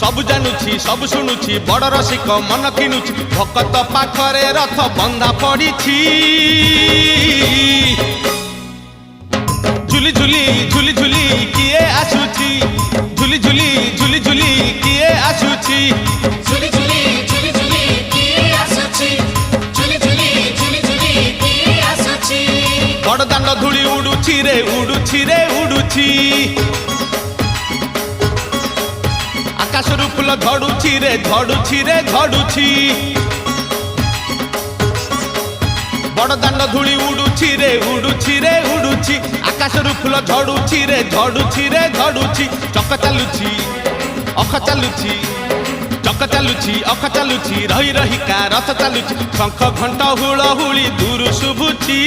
सब जानुची सब शुणुची बड़ रसिक मन किणुची भकत पाखरे रथ बंधा पड़ी झुली झुली झुली झुली किए आसुची झुली झुली झुली झुली किए आसुची झुली झुली झुली झुली किए आसुची झुली झुली झुली झुली किए आसुची बड़ दांड धूली उड़ुची रे उड़ुची रे उड़ुची आकाशरू फूल झड़ुची रे झड़ुची रे झड़ुची बड़ दांड धूली उड़ुची रे उड़ुची रे उड़ुची आकाशरू फूल झड़ुची रे झड़ुची रे झड़ुची चक चालुची अख चालुची चक चालुची अख चालुची रही रही का रथ चालुची शंख घंट हुलहुली दूर शुभुची।